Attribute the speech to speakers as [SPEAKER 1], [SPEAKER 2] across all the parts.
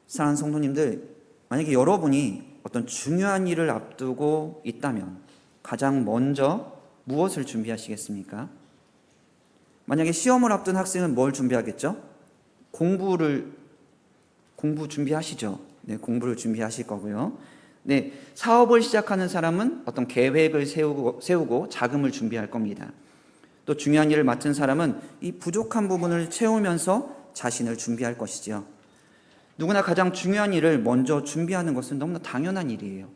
[SPEAKER 1] 사랑하는 성도님들, 만약에 여러분이 어떤 중요한 일을 앞두고 있다면 가장 먼저 무엇을 준비하시겠습니까? 만약에 시험을 앞둔 학생은 뭘 준비하겠죠? 공부 준비하시죠. 네, 공부를 준비하실 거고요. 네, 사업을 시작하는 사람은 어떤 계획을 세우고 자금을 준비할 겁니다. 또 중요한 일을 맡은 사람은 이 부족한 부분을 채우면서 자신을 준비할 것이지요. 누구나 가장 중요한 일을 먼저 준비하는 것은 너무나 당연한 일이에요.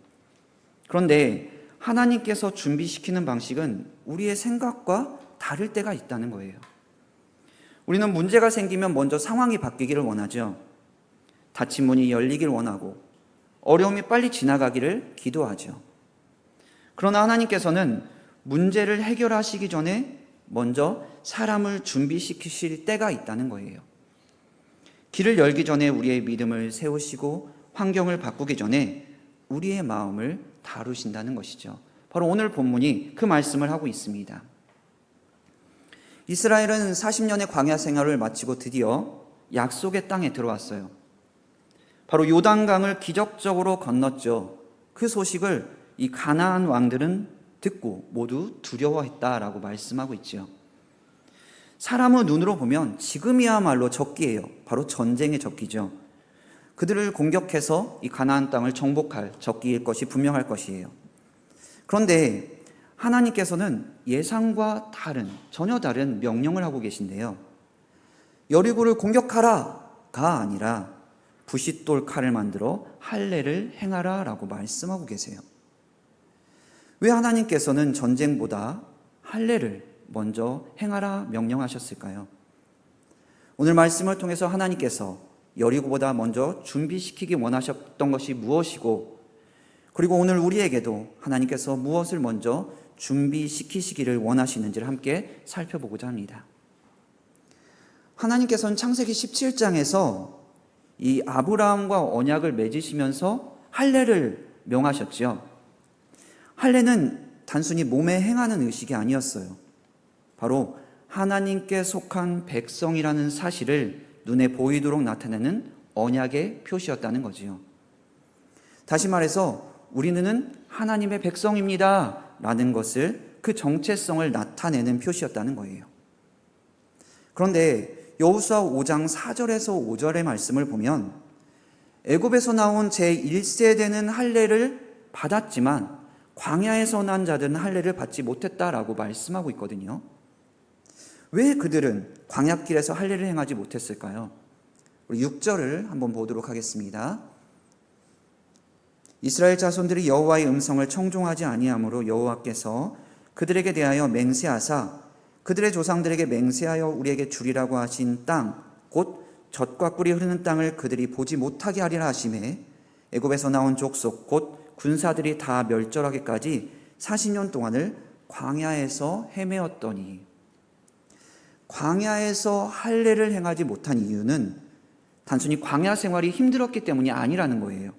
[SPEAKER 1] 그런데 하나님께서 준비시키는 방식은 우리의 생각과 다를 때가 있다는 거예요. 우리는 문제가 생기면 먼저 상황이 바뀌기를 원하죠. 닫힌 문이 열리길 원하고 어려움이 빨리 지나가기를 기도하죠. 그러나 하나님께서는 문제를 해결하시기 전에 먼저 사람을 준비시키실 때가 있다는 거예요. 길을 열기 전에 우리의 믿음을 세우시고 환경을 바꾸기 전에 우리의 마음을 다루신다는 것이죠. 바로 오늘 본문이 그 말씀을 하고 있습니다. 이스라엘은 40년의 광야 생활을 마치고 드디어 약속의 땅에 들어왔어요. 바로 요단강을 기적적으로 건넜죠. 그 소식을 이 가나안 왕들은 듣고 모두 두려워했다라고 말씀하고 있죠. 사람의 눈으로 보면 지금이야말로 적기예요. 바로 전쟁의 적기죠. 그들을 공격해서 이 가나안 땅을 정복할 적기일 것이 분명할 것이에요. 그런데 하나님께서는 예상과 전혀 다른 명령을 하고 계신데요. 여리고를 공격하라가 아니라 부싯돌 칼을 만들어 할례를 행하라 라고 말씀하고 계세요. 왜 하나님께서는 전쟁보다 할례를 먼저 행하라 명령하셨을까요? 오늘 말씀을 통해서 하나님께서 여리고보다 먼저 준비시키기 원하셨던 것이 무엇이고, 그리고 오늘 우리에게도 하나님께서 무엇을 먼저 준비시키시기를 원하시는지를 함께 살펴보고자 합니다. 하나님께서는 창세기 17장에서 이 아브라함과 언약을 맺으시면서 할례를 명하셨죠. 할례는 단순히 몸에 행하는 의식이 아니었어요. 바로 하나님께 속한 백성이라는 사실을 눈에 보이도록 나타내는 언약의 표시였다는 거지요. 다시 말해서 우리는 하나님의 백성입니다 라는 것을, 그 정체성을 나타내는 표시였다는 거예요. 그런데 여호수아 5장 4절에서 5절의 말씀을 보면 애굽에서 나온 제1세대는 할례를 받았지만 광야에서 난 자들은 할례를 받지 못했다라고 말씀하고 있거든요. 왜 그들은 광야길에서 할례를 행하지 못했을까요? 우리 6절을 한번 보도록 하겠습니다. 이스라엘 자손들이 여호와의 음성을 청종하지 아니하므로 여호와께서 그들에게 대하여 맹세하사 그들의 조상들에게 맹세하여 우리에게 주리라고 하신 땅, 곧 젖과 꿀이 흐르는 땅을 그들이 보지 못하게 하리라 하시매 애굽에서 나온 족속 곧 군사들이 다 멸절하기까지 40년 동안을 광야에서 헤매었더니, 광야에서 할례를 행하지 못한 이유는 단순히 광야 생활이 힘들었기 때문이 아니라는 거예요.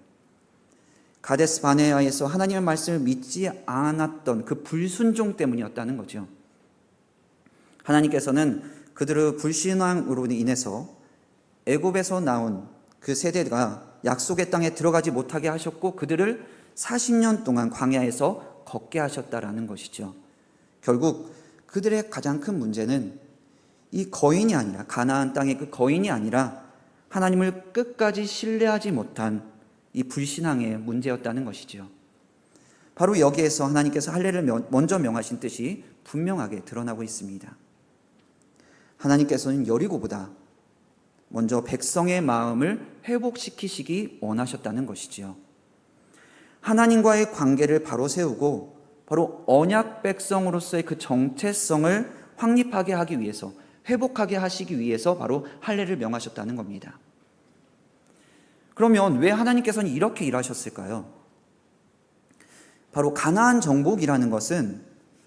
[SPEAKER 1] 가데스 바네아에서 하나님의 말씀을 믿지 않았던 그 불순종 때문이었다는 거죠. 하나님께서는 그들의 불신앙으로 인해서 애굽에서 나온 그 세대가 약속의 땅에 들어가지 못하게 하셨고 그들을 40년 동안 광야에서 걷게 하셨다라는 것이죠. 결국 그들의 가장 큰 문제는 이 거인이 아니라, 가나안 땅의 그 거인이 아니라 하나님을 끝까지 신뢰하지 못한 이 불신앙의 문제였다는 것이죠. 바로 여기에서 하나님께서 할례를 먼저 명하신 뜻이 분명하게 드러나고 있습니다. 하나님께서는 여리고보다 먼저 백성의 마음을 회복시키시기 원하셨다는 것이지요. 하나님과의 관계를 바로 세우고 바로 언약 백성으로서의 그 정체성을 확립하게 하기 위해서, 회복하게 하시기 위해서 바로 할례를 명하셨다는 겁니다. 그러면 왜 하나님께서는 이렇게 일하셨을까요? 바로 가나안 정복이라는 것은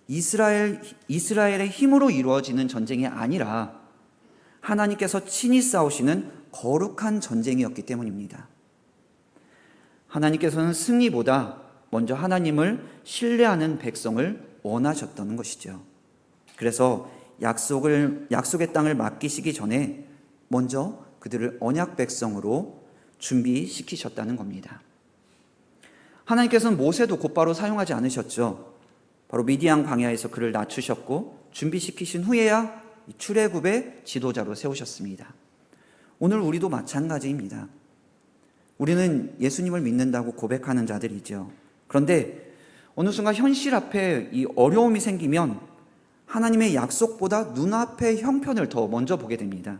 [SPEAKER 1] 이스라엘의 힘으로 이루어지는 전쟁이 아니라 하나님께서 친히 싸우시는 거룩한 전쟁이었기 때문입니다. 하나님께서는 승리보다 먼저 하나님을 신뢰하는 백성을 원하셨다는 것이죠. 그래서 약속의 땅을 맡기시기 전에 먼저 그들을 언약 백성으로 준비시키셨다는 겁니다. 하나님께서는 모세도 곧바로 사용하지 않으셨죠. 바로 미디안 광야에서 그를 낮추셨고 준비시키신 후에야 출애굽의 지도자로 세우셨습니다. 오늘 우리도 마찬가지입니다. 우리는 예수님을 믿는다고 고백하는 자들이죠. 그런데 어느 순간 현실 앞에 이 어려움이 생기면 하나님의 약속보다 눈앞의 형편을 더 먼저 보게 됩니다.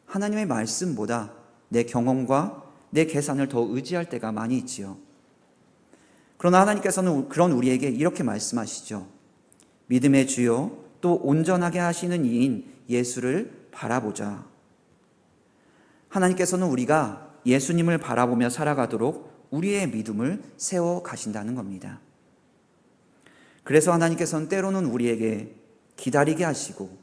[SPEAKER 1] 하나님의 말씀보다 내 경험과 내 계산을 더 의지할 때가 많이 있지요. 그러나 하나님께서는 그런 우리에게 이렇게 말씀하시죠. 믿음의 주요 또 온전하게 하시는 이인 예수를 바라보자. 하나님께서는 우리가 예수님을 바라보며 살아가도록 우리의 믿음을 세워 가신다는 겁니다. 그래서 하나님께서는 때로는 우리에게 기다리게 하시고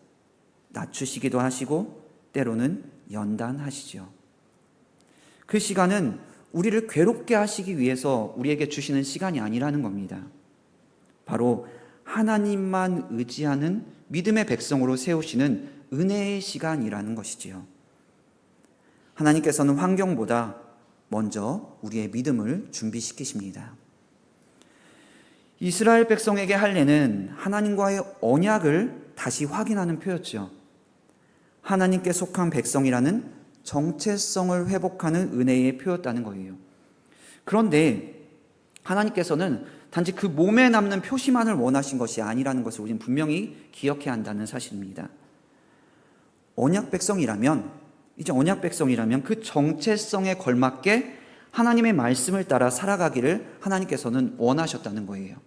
[SPEAKER 1] 낮추시기도 하시고 때로는 연단하시죠. 그 시간은 우리를 괴롭게 하시기 위해서 우리에게 주시는 시간이 아니라는 겁니다. 바로 하나님만 의지하는 믿음의 백성으로 세우시는 은혜의 시간이라는 것이지요. 하나님께서는 환경보다 먼저 우리의 믿음을 준비시키십니다. 이스라엘 백성에게 할례는 하나님과의 언약을 다시 확인하는 표였죠. 하나님께 속한 백성이라는 정체성을 회복하는 은혜의 표였다는 거예요. 그런데 하나님께서는 단지 그 몸에 남는 표시만을 원하신 것이 아니라는 것을 우리는 분명히 기억해야 한다는 사실입니다. 언약 백성이라면 그 정체성에 걸맞게 하나님의 말씀을 따라 살아가기를 하나님께서는 원하셨다는 거예요.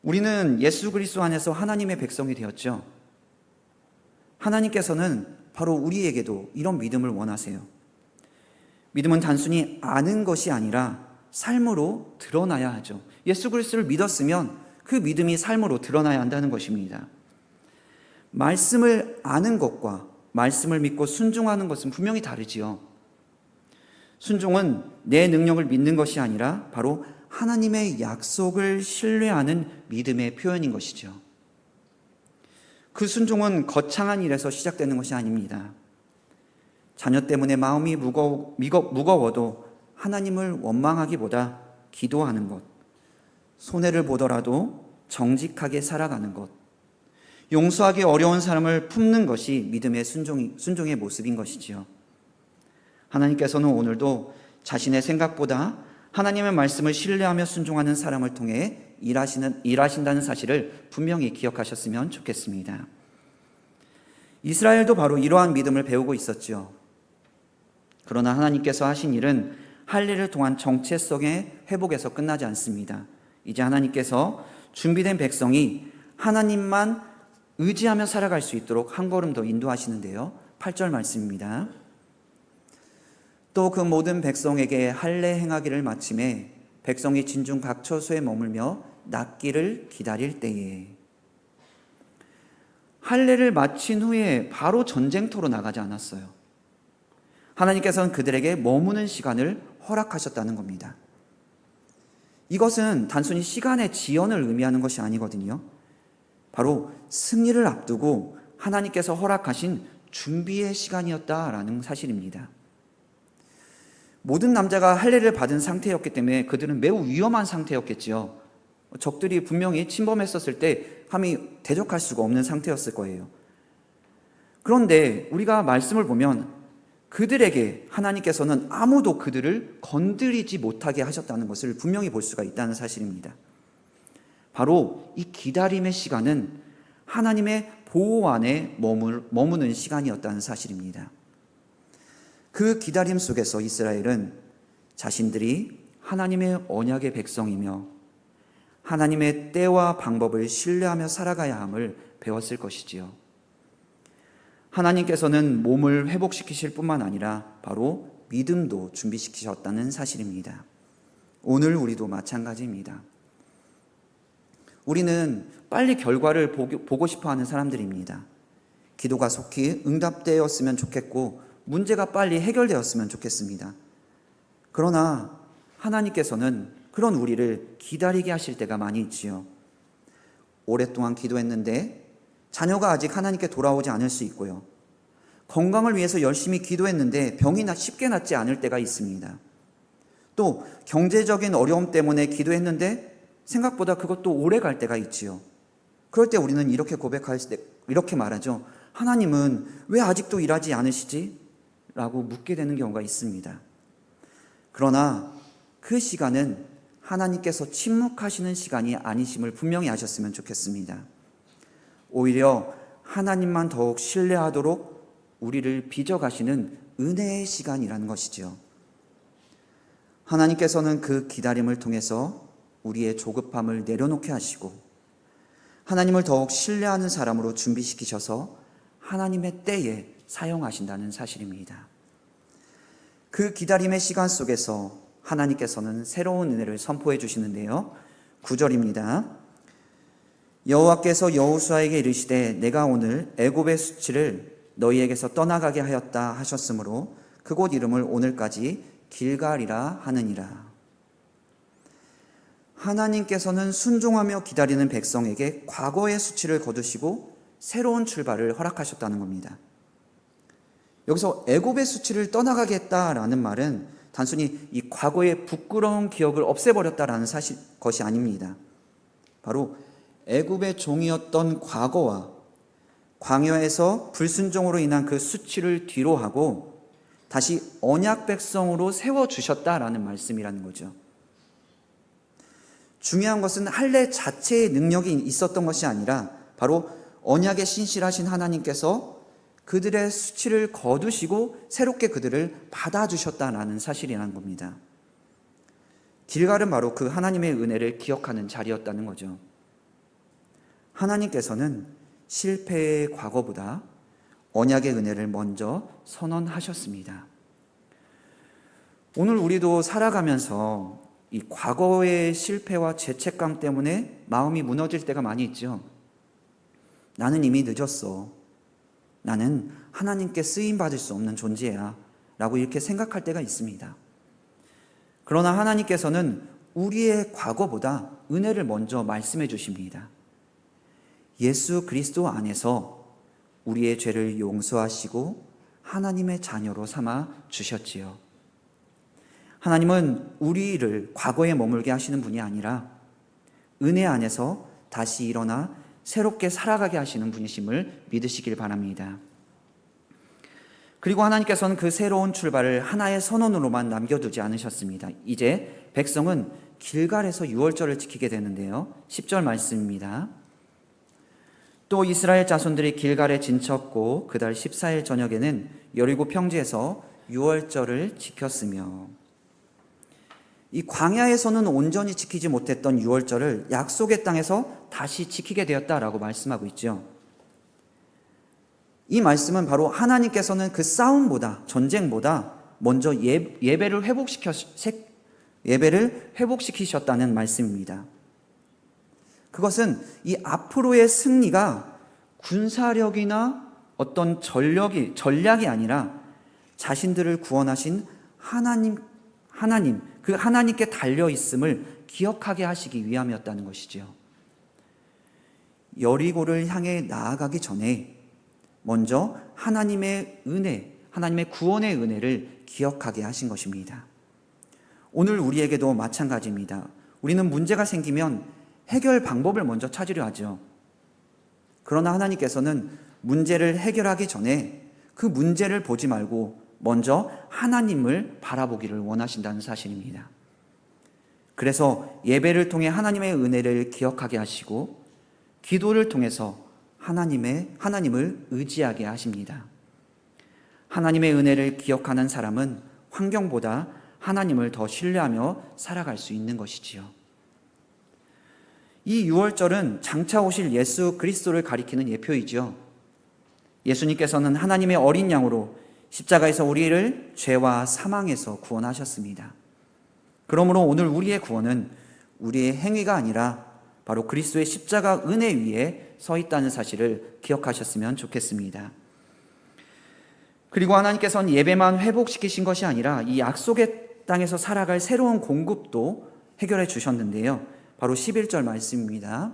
[SPEAKER 1] 우리는 예수 그리스도 안에서 하나님의 백성이 되었죠. 하나님께서는 바로 우리에게도 이런 믿음을 원하세요. 믿음은 단순히 아는 것이 아니라 삶으로 드러나야 하죠. 예수 그리스도를 믿었으면 그 믿음이 삶으로 드러나야 한다는 것입니다. 말씀을 아는 것과 말씀을 믿고 순종하는 것은 분명히 다르지요. 순종은 내 능력을 믿는 것이 아니라 바로 하나님의 약속을 신뢰하는 믿음의 표현인 것이죠. 그 순종은 거창한 일에서 시작되는 것이 아닙니다. 자녀 때문에 마음이 무거워도 하나님을 원망하기보다 기도하는 것, 손해를 보더라도 정직하게 살아가는 것, 용서하기 어려운 사람을 품는 것이 믿음의 순종의 모습인 것이지요. 하나님께서는 오늘도 자신의 생각보다 하나님의 말씀을 신뢰하며 순종하는 사람을 통해 일하신다는 사실을 분명히 기억하셨으면 좋겠습니다. 이스라엘도 바로 이러한 믿음을 배우고 있었죠. 그러나 하나님께서 하신 일은 할례를 통한 정체성의 회복에서 끝나지 않습니다. 이제 하나님께서 준비된 백성이 하나님만 의지하며 살아갈 수 있도록 한 걸음 더 인도하시는데요. 8절 말씀입니다. 또 그 모든 백성에게 할례 행하기를 마침에 백성이 진중 각 처소에 머물며 낫기를 기다릴 때에. 할례를 마친 후에 바로 전쟁터로 나가지 않았어요. 하나님께서는 그들에게 머무는 시간을 허락하셨다는 겁니다. 이것은 단순히 시간의 지연을 의미하는 것이 아니거든요. 바로 승리를 앞두고 하나님께서 허락하신 준비의 시간이었다라는 사실입니다. 모든 남자가 할례를 받은 상태였기 때문에 그들은 매우 위험한 상태였겠지요. 적들이 분명히 침범했었을 때 감히 대적할 수가 없는 상태였을 거예요. 그런데 우리가 말씀을 보면 그들에게 하나님께서는 아무도 그들을 건드리지 못하게 하셨다는 것을 분명히 볼 수가 있다는 사실입니다. 바로 이 기다림의 시간은 하나님의 보호 안에 머무는 시간이었다는 사실입니다. 그 기다림 속에서 이스라엘은 자신들이 하나님의 언약의 백성이며 하나님의 때와 방법을 신뢰하며 살아가야 함을 배웠을 것이지요. 하나님께서는 몸을 회복시키실 뿐만 아니라 바로 믿음도 준비시키셨다는 사실입니다. 오늘 우리도 마찬가지입니다. 우리는 빨리 결과를 보고 싶어하는 사람들입니다. 기도가 속히 응답되었으면 좋겠고 문제가 빨리 해결되었으면 좋겠습니다. 그러나 하나님께서는 그런 우리를 기다리게 하실 때가 많이 있지요. 오랫동안 기도했는데 자녀가 아직 하나님께 돌아오지 않을 수 있고요. 건강을 위해서 열심히 기도했는데 병이 쉽게 낫지 않을 때가 있습니다. 또 경제적인 어려움 때문에 기도했는데 생각보다 그것도 오래 갈 때가 있지요. 그럴 때 우리는 이렇게 말하죠. 하나님은 왜 아직도 일하지 않으시지? 라고 묻게 되는 경우가 있습니다. 그러나 그 시간은 하나님께서 침묵하시는 시간이 아니심을 분명히 아셨으면 좋겠습니다. 오히려 하나님만 더욱 신뢰하도록 우리를 빚어가시는 은혜의 시간이라는 것이죠. 하나님께서는 그 기다림을 통해서 우리의 조급함을 내려놓게 하시고 하나님을 더욱 신뢰하는 사람으로 준비시키셔서 하나님의 때에 사용하신다는 사실입니다. 그 기다림의 시간 속에서 하나님께서는 새로운 은혜를 선포해 주시는데요. 9절입니다. 여호와께서 여호수아에게 이르시되 내가 오늘 애굽의 수치를 너희에게서 떠나가게 하였다 하셨으므로 그곳 이름을 오늘까지 길갈이라 하느니라. 하나님께서는 순종하며 기다리는 백성에게 과거의 수치를 거두시고 새로운 출발을 허락하셨다는 겁니다. 여기서 애굽의 수치를 떠나가게 했다라는 말은 단순히 이 과거의 부끄러운 기억을 없애버렸다라는 것이 아닙니다. 바로 애굽의 종이었던 과거와 광야에서 불순종으로 인한 그 수치를 뒤로하고 다시 언약 백성으로 세워주셨다라는 말씀이라는 거죠. 중요한 것은 할례 자체의 능력이 있었던 것이 아니라 바로 언약에 신실하신 하나님께서 그들의 수치를 거두시고 새롭게 그들을 받아주셨다라는 사실이라는 겁니다. 길갈은 바로 그 하나님의 은혜를 기억하는 자리였다는 거죠. 하나님께서는 실패의 과거보다 언약의 은혜를 먼저 선언하셨습니다. 오늘 우리도 살아가면서 이 과거의 실패와 죄책감 때문에 마음이 무너질 때가 많이 있죠. 나는 이미 늦었어. 나는 하나님께 쓰임받을 수 없는 존재야. 라고 이렇게 생각할 때가 있습니다. 그러나 하나님께서는 우리의 과거보다 은혜를 먼저 말씀해 주십니다. 예수 그리스도 안에서 우리의 죄를 용서하시고 하나님의 자녀로 삼아 주셨지요. 하나님은 우리를 과거에 머물게 하시는 분이 아니라 은혜 안에서 다시 일어나 새롭게 살아가게 하시는 분이심을 믿으시길 바랍니다. 그리고 하나님께서는 그 새로운 출발을 하나의 선언으로만 남겨두지 않으셨습니다. 이제 백성은 길갈에서 유월절을 지키게 되는데요. 10절 말씀입니다. 또 이스라엘 자손들이 길갈에 진쳤고 그달 14일 저녁에는 여리고 평지에서 유월절을 지켰으며, 이 광야에서는 온전히 지키지 못했던 유월절을 약속의 땅에서 다시 지키게 되었다라고 말씀하고 있죠. 이 말씀은 바로 하나님께서는 그 싸움보다, 전쟁보다 먼저 예배를 회복시키셨다는 말씀입니다. 그것은 이 앞으로의 승리가 군사력이나 어떤 전략이 아니라 자신들을 구원하신 그 하나님께 달려있음을 기억하게 하시기 위함이었다는 것이죠. 여리고를 향해 나아가기 전에 먼저 하나님의 은혜, 하나님의 구원의 은혜를 기억하게 하신 것입니다. 오늘 우리에게도 마찬가지입니다. 우리는 문제가 생기면 해결 방법을 먼저 찾으려 하죠. 그러나 하나님께서는 문제를 해결하기 전에 그 문제를 보지 말고 먼저 하나님을 바라보기를 원하신다는 사실입니다. 그래서 예배를 통해 하나님의 은혜를 기억하게 하시고 기도를 통해서 하나님을 의지하게 하십니다. 하나님의 은혜를 기억하는 사람은 환경보다 하나님을 더 신뢰하며 살아갈 수 있는 것이지요. 이 유월절은 장차 오실 예수 그리스도를 가리키는 예표이죠. 예수님께서는 하나님의 어린 양으로 십자가에서 우리를 죄와 사망에서 구원하셨습니다. 그러므로 오늘 우리의 구원은 우리의 행위가 아니라 바로 그리스도의 십자가 은혜 위에 서 있다는 사실을 기억하셨으면 좋겠습니다. 그리고 하나님께서는 예배만 회복시키신 것이 아니라 이 약속의 땅에서 살아갈 새로운 공급도 해결해 주셨는데요. 바로 11절 말씀입니다.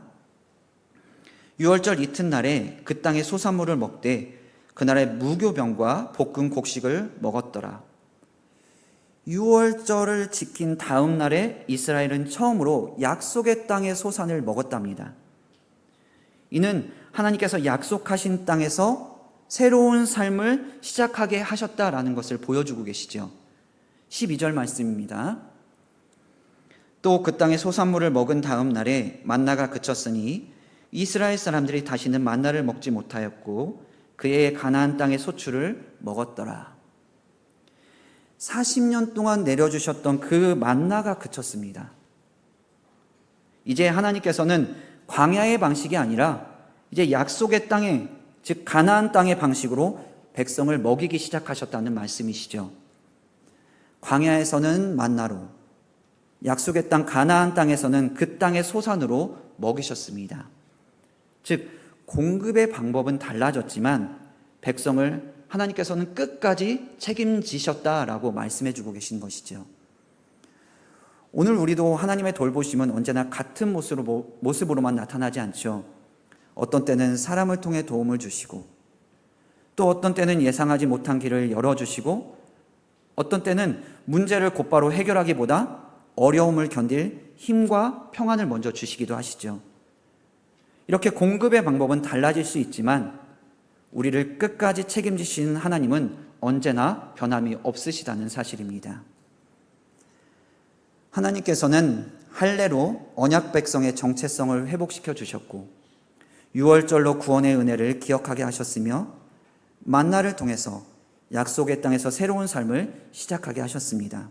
[SPEAKER 1] 유월절 이튿날에 그 땅의 소산물을 먹되 그날의 무교병과 볶은 곡식을 먹었더라. 유월절을 지킨 다음 날에 이스라엘은 처음으로 약속의 땅의 소산을 먹었답니다. 이는 하나님께서 약속하신 땅에서 새로운 삶을 시작하게 하셨다라는 것을 보여주고 계시죠. 12절 말씀입니다. 또 그 땅의 소산물을 먹은 다음 날에 만나가 그쳤으니 이스라엘 사람들이 다시는 만나를 먹지 못하였고 그의 가나안 땅의 소출을 먹었더라. 40년 동안 내려주셨던 그 만나가 그쳤습니다. 이제 하나님께서는 광야의 방식이 아니라 이제 약속의 땅에, 즉 가나안 땅의 방식으로 백성을 먹이기 시작하셨다는 말씀이시죠. 광야에서는 만나로, 약속의 땅 가나안 땅에서는 그 땅의 소산으로 먹이셨습니다. 즉 공급의 방법은 달라졌지만 백성을 하나님께서는 끝까지 책임지셨다라고 말씀해 주고 계신 것이죠. 오늘 우리도 하나님의 돌보심은 언제나 같은 모습으로만 나타나지 않죠. 어떤 때는 사람을 통해 도움을 주시고, 또 어떤 때는 예상하지 못한 길을 열어주시고, 어떤 때는 문제를 곧바로 해결하기보다 어려움을 견딜 힘과 평안을 먼저 주시기도 하시죠. 이렇게 공급의 방법은 달라질 수 있지만 우리를 끝까지 책임지시는 하나님은 언제나 변함이 없으시다는 사실입니다. 하나님께서는 할례로 언약 백성의 정체성을 회복시켜 주셨고 유월절로 구원의 은혜를 기억하게 하셨으며 만나를 통해서 약속의 땅에서 새로운 삶을 시작하게 하셨습니다.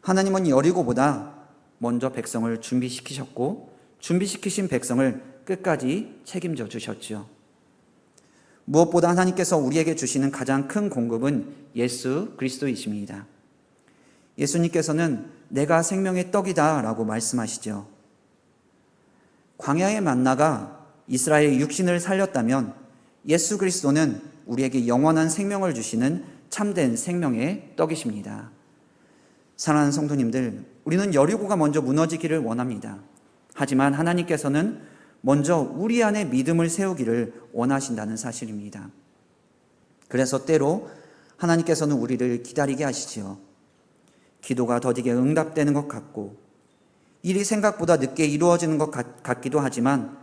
[SPEAKER 1] 하나님은 여리고보다 먼저 백성을 준비시키셨고 준비시키신 백성을 끝까지 책임져 주셨지요. 무엇보다 하나님께서 우리에게 주시는 가장 큰 공급은 예수 그리스도이십니다. 예수님께서는 내가 생명의 떡이다 라고 말씀하시죠. 광야의 만나가 이스라엘의 육신을 살렸다면 예수 그리스도는 우리에게 영원한 생명을 주시는 참된 생명의 떡이십니다. 사랑하는 성도님들, 우리는 여리고가 먼저 무너지기를 원합니다. 하지만 하나님께서는 먼저 우리 안에 믿음을 세우기를 원하신다는 사실입니다. 그래서 때로 하나님께서는 우리를 기다리게 하시지요. 기도가 더디게 응답되는 것 같고 일이 생각보다 늦게 이루어지는 것 같기도 하지만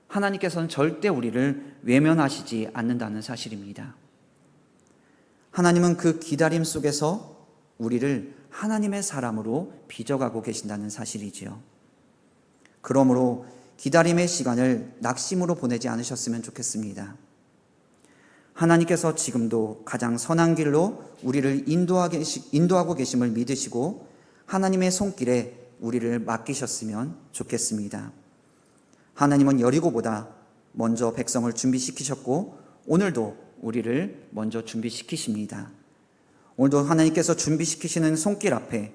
[SPEAKER 1] 하나님께서는 절대 우리를 외면하시지 않는다는 사실입니다. 하나님은 그 기다림 속에서 우리를 하나님의 사람으로 빚어가고 계신다는 사실이지요. 그러므로 기다림의 시간을 낙심으로 보내지 않으셨으면 좋겠습니다. 하나님께서 지금도 가장 선한 길로 우리를 인도하고 계심을 믿으시고 하나님의 손길에 우리를 맡기셨으면 좋겠습니다. 하나님은 여리고보다 먼저 백성을 준비시키셨고 오늘도 우리를 먼저 준비시키십니다. 오늘도 하나님께서 준비시키시는 손길 앞에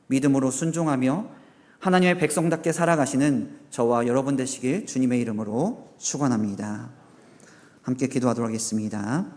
[SPEAKER 1] 믿음으로 순종하며 하나님의 백성답게 살아가시는 저와 여러분 되시길 주님의 이름으로 축원합니다. 함께 기도하도록 하겠습니다.